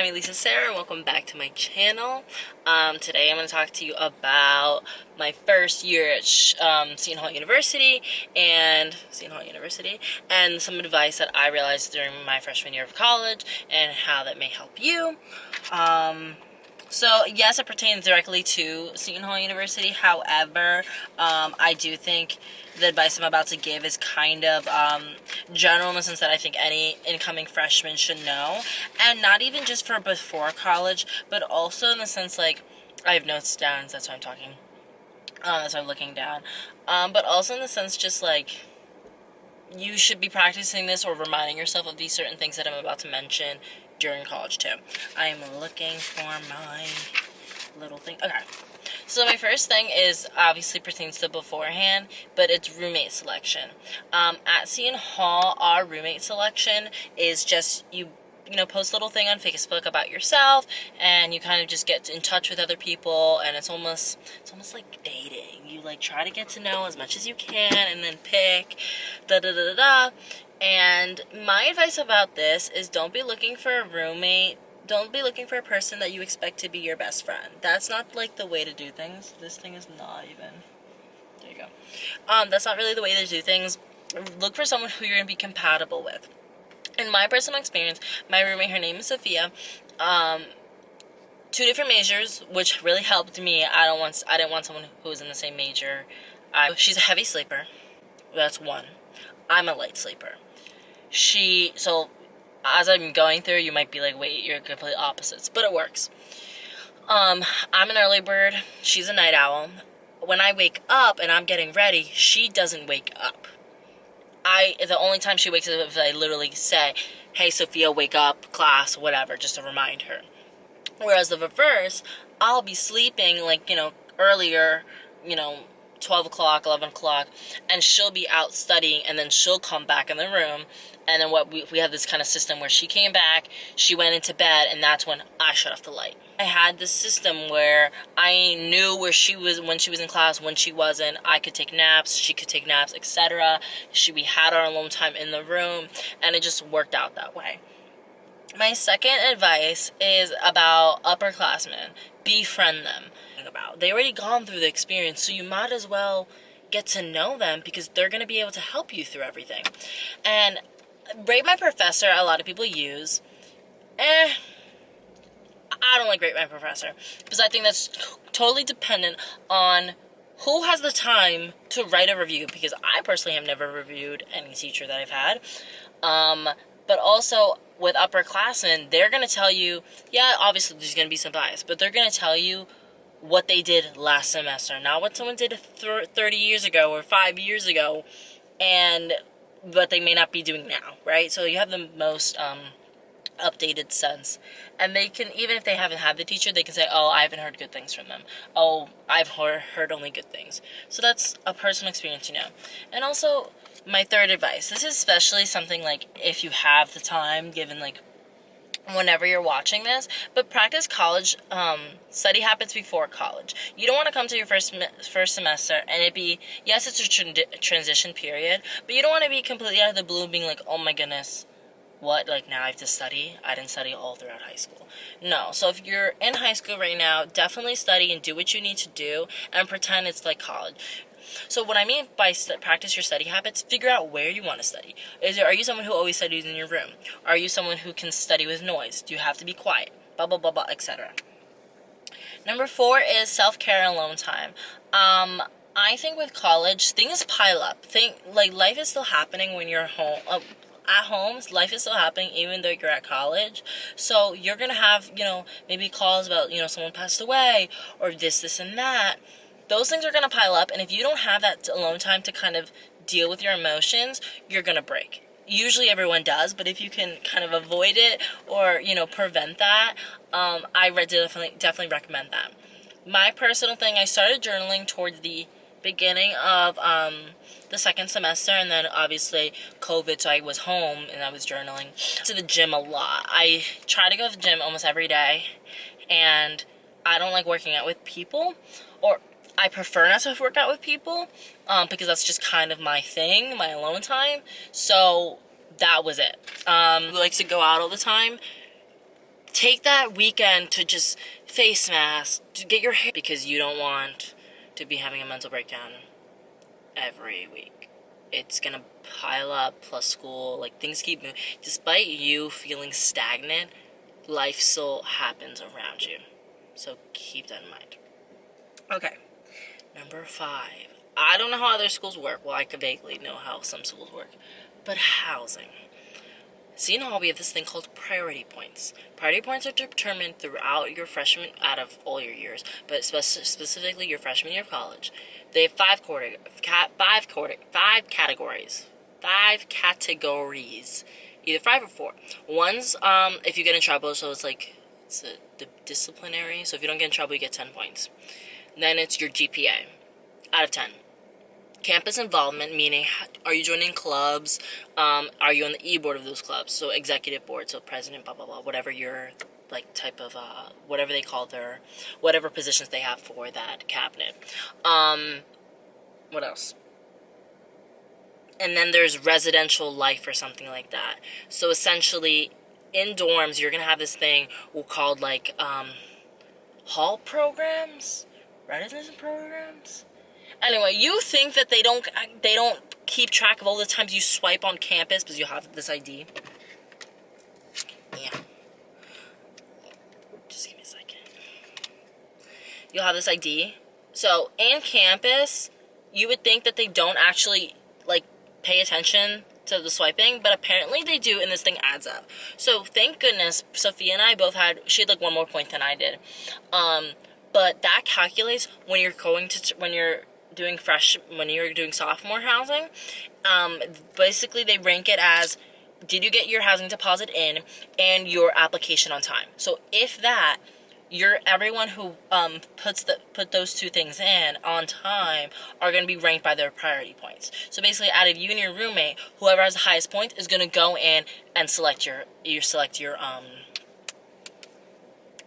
I'm Elisa Sarah. Welcome back to my channel. Today I'm going to talk to you about my first year at Seton Hall University and some advice that I realized during my freshman year of college and how that may help you. So yes, it pertains directly to Seton Hall University. However, I do think the advice I'm about to give is kind of general in the sense that I think any incoming freshman should know. And not even just for before college, but also in the sense like, I have notes down, so that's why I'm talking. That's why I'm looking down. But also in the sense just like, you should be practicing this or reminding yourself of these certain things that I'm about to mention during college too. I'm looking for my little thing. Okay. So my first thing is obviously pertains to beforehand, but it's roommate selection. At Seton Hall, our roommate selection is just you post a little thing on Facebook about yourself, and you kind of just get in touch with other people, and it's almost like dating. You like try to get to know as much as you can, and then pick da da da da da. And my advice about this is don't be looking for a roommate. Don't be looking for a person that you expect to be your best friend. That's not like the way to do things. This thing is not even. There you go. That's not really the way to do things. Look for someone who you're gonna be compatible with. In my personal experience, my roommate, her name is Sophia. Two different majors, which really helped me. I didn't want someone who was in the same major. She's a heavy sleeper. That's one. I'm a light sleeper. So as I'm going through, you might be like, wait, you're complete opposites, but it works. I'm an early bird. She's a night owl. When I wake up and I'm getting ready, she doesn't wake up. The only time she wakes up is if I literally say, hey, Sophia, wake up, class, whatever, just to remind her. Whereas the reverse, I'll be sleeping, like, earlier, 12 o'clock, 11 o'clock, and she'll be out studying, and then she'll come back in the room, and then we have this kind of system where she came back, she went into bed, and that's when I shut off the light. I had this system where I knew where she was when she was in class, when she wasn't. I could take naps, she could take naps, etc. We had our alone time in the room, and it just worked out that way. My second advice is about upperclassmen. Befriend them. They already gone through the experience, so you might as well get to know them because they're going to be able to help you through everything. And Rate My Professor, a lot of people use. I don't like Rate My Professor because I think that's totally dependent on who has the time to write a review, because I personally have never reviewed any teacher that I've had. But also with upperclassmen, they're going to tell you, yeah, obviously there's going to be some bias, but they're going to tell you what they did last semester, not what someone did 30 years ago or 5 years ago, and what they may not be doing now, right? So you have the most updated sense. And they can, even if they haven't had the teacher, they can say, oh, I haven't heard good things from them. Oh, I've heard only good things. So that's a personal experience, And also, my third advice, this is especially something like if you have the time, given like whenever you're watching this, but practice college study habits before college. You don't want to come to your first semester and it be, yes, it's a transition period, but you don't want to be completely out of the blue being like, oh my goodness, what, like now I have to study? I didn't study all throughout high school. No, so if you're in high school right now, definitely study and do what you need to do and pretend it's like college. So what I mean by practice your study habits, figure out where you want to study. Are you someone who always studies in your room? Are you someone who can study with noise? Do you have to be quiet? Blah, blah, blah, blah, etc. Number 4 is self-care and alone time. I think with college, things pile up. Life is still happening when you're home. At home, life is still happening even though you're at college. So you're going to have, maybe calls about, someone passed away or this, and that. Those things are going to pile up, and if you don't have that alone time to kind of deal with your emotions, you're going to break. Usually everyone does, but if you can kind of avoid it or, prevent that, I definitely recommend that. My personal thing, I started journaling towards the beginning of the second semester, and then obviously COVID, so I was home and I was journaling. To the gym a lot. I try to go to the gym almost every day, and I don't like working out with people, or I prefer not to work out with people because that's just kind of my thing, my alone time. So that was it. Who likes to go out all the time? take that weekend to just face mask, to get your hair, because you don't want to be having a mental breakdown every week. It's gonna pile up, plus school, like, things keep moving. Despite you feeling stagnant, life still happens around you. So keep that in mind. Okay, number 5. I don't know how other schools work. Well, I could vaguely know how some schools work. But housing. So we have this thing called priority points. Priority points are determined throughout your freshman, out of all your years, but specifically your freshman year of college. They have five categories. 5 categories. Either 5 or 4. One's if you get in trouble, so it's the disciplinary. So if you don't get in trouble, you get 10 points. Then it's your GPA out of 10. Campus involvement, meaning are you joining clubs? Are you on the e-board of those clubs? So executive board, so president, blah, blah, blah, whatever your type of, whatever they call their, whatever positions they have for that cabinet. What else? And then there's residential life or something like that. So essentially, in dorms, you're going to have this thing called hall programs? Residence programs? Anyway, you think that they don't keep track of all the times you swipe on campus because you have this ID? Yeah. Just give me a second. You'll have this ID. So, in campus, you would think that they don't actually, pay attention to the swiping, but apparently they do, and this thing adds up. So, thank goodness, Sophia and I both she had, 1 more point than I did. But that calculates when you're doing sophomore housing. Basically they rank it as, did you get your housing deposit in and your application on time? So if that, everyone who put those 2 things in on time are going to be ranked by their priority points. So basically, out of you and your roommate, whoever has the highest point is going to go in and select your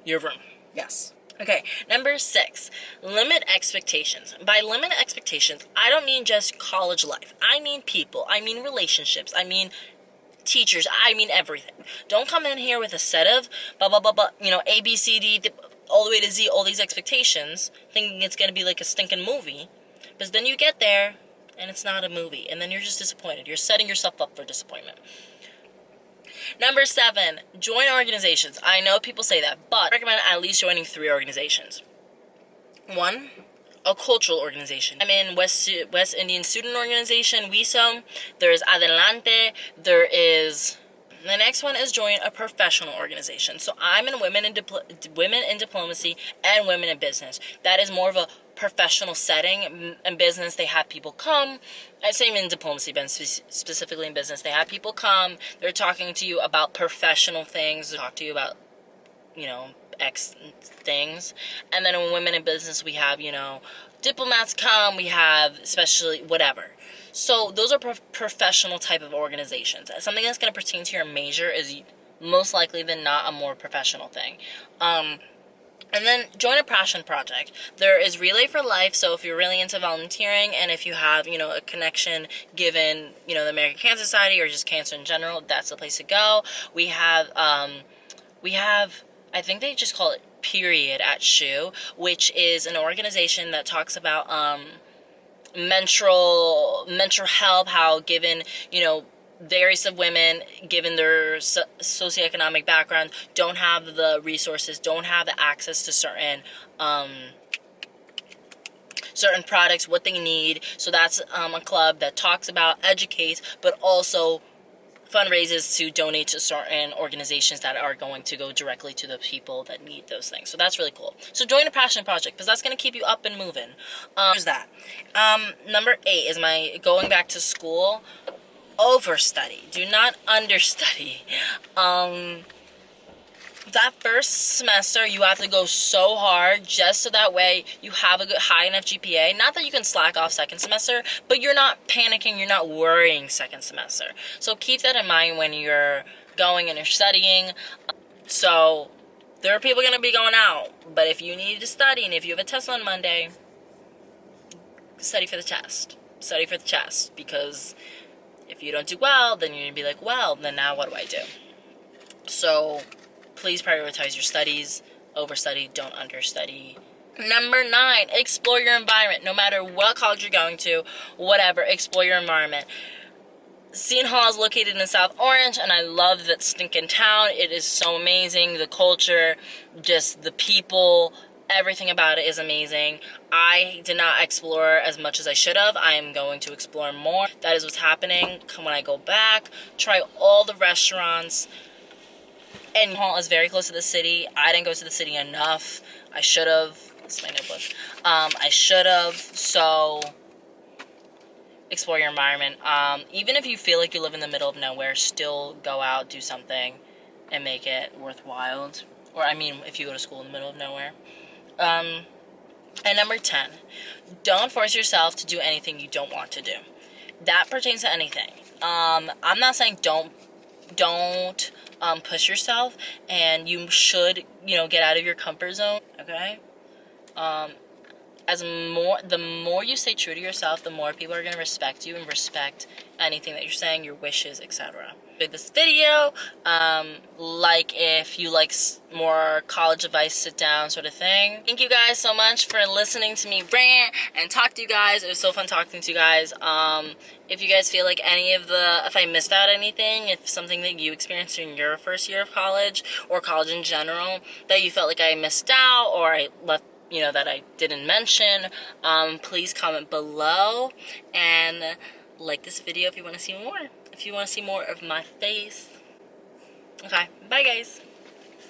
room. Yes. Okay, number 6, limit expectations. By limit expectations, I don't mean just college life. I mean people. I mean relationships. I mean teachers. I mean everything. Don't come in here with a set of blah, blah, blah, blah, A, B, C, D, all the way to Z, all these expectations, thinking it's going to be like a stinking movie. But then you get there, and it's not a movie. And then you're just disappointed. You're setting yourself up for disappointment. Number 7, join organizations. I know people say that, but I recommend at least joining 3 organizations. 1, a cultural organization. I'm in West Indian Student Organization, WISO. There's Adelante. There is... The next one is join a professional organization. So I'm in Women in Diplomacy and Women in Business. That is more of a professional setting. In business, they have people come. Same in diplomacy, but specifically in business, they have people come. They're talking to you about professional things. They talk to you about, X things. And then in Women in Business, we have, diplomats come. We have especially whatever. So those are professional type of organizations. Something that's going to pertain to your major is most likely than not a more professional thing. And then join a passion project. There is Relay for Life, so if you're really into volunteering and if you have, a connection given, the American Cancer Society or just cancer in general, that's the place to go. We have, I think they just call it Period at SHU, which is an organization that talks about, mental health, how given, various of women, given their socioeconomic background, don't have the resources, don't have the access to certain products, what they need. So that's a club that talks about, educates, but also fundraises to donate to certain organizations that are going to go directly to the people that need those things. So that's really cool. So join a passion project because that's going to keep you up and moving. There's that. Number 8 is my going back to school. Overstudy. Do not understudy. That first semester, you have to go so hard just so that way you have a good high enough GPA. Not that you can slack off second semester, but you're not panicking, you're not worrying second semester. So keep that in mind when you're going and you're studying. So there are people going to be going out, but if you need to study and if you have a test on Monday, study for the test. Study for the test, because if you don't do well, then you're going to be like, well, then now what do I do? So please prioritize your studies. Overstudy, don't understudy. Number 9, explore your environment. No matter what college you're going to, whatever, explore your environment. Seton Hall is located in South Orange, and I love that stinking town. It is so amazing. The culture, just the people, everything about it is amazing. I did not explore as much as I should have. I am going to explore more. That is what's happening when I go back. Try all the restaurants. And Hall is very close to the city. I didn't go to the city enough. I should have. That's my notebook. I should have. So explore your environment. Even if you feel like you live in the middle of nowhere, still go out, do something, and make it worthwhile. Or, I mean, if you go to school in the middle of nowhere. And number 10, don't force yourself to do anything you don't want to do. That pertains to anything. I'm not saying don't push yourself, and you should, get out of your comfort zone, okay? The more you stay true to yourself, the more people are going to respect you and respect anything that you're saying, your wishes, etc. This video, like if you like more college advice, sit down sort of thing. Thank you guys so much for listening to me rant and talk to you guys. It was so fun talking to you guys. If you guys feel like if I missed out anything, if something that you experienced in your first year of college or college in general that you felt like I missed out or I left, that I didn't mention, please comment below and like this video if you want to see more. If you want to see more of my face. Okay, bye guys.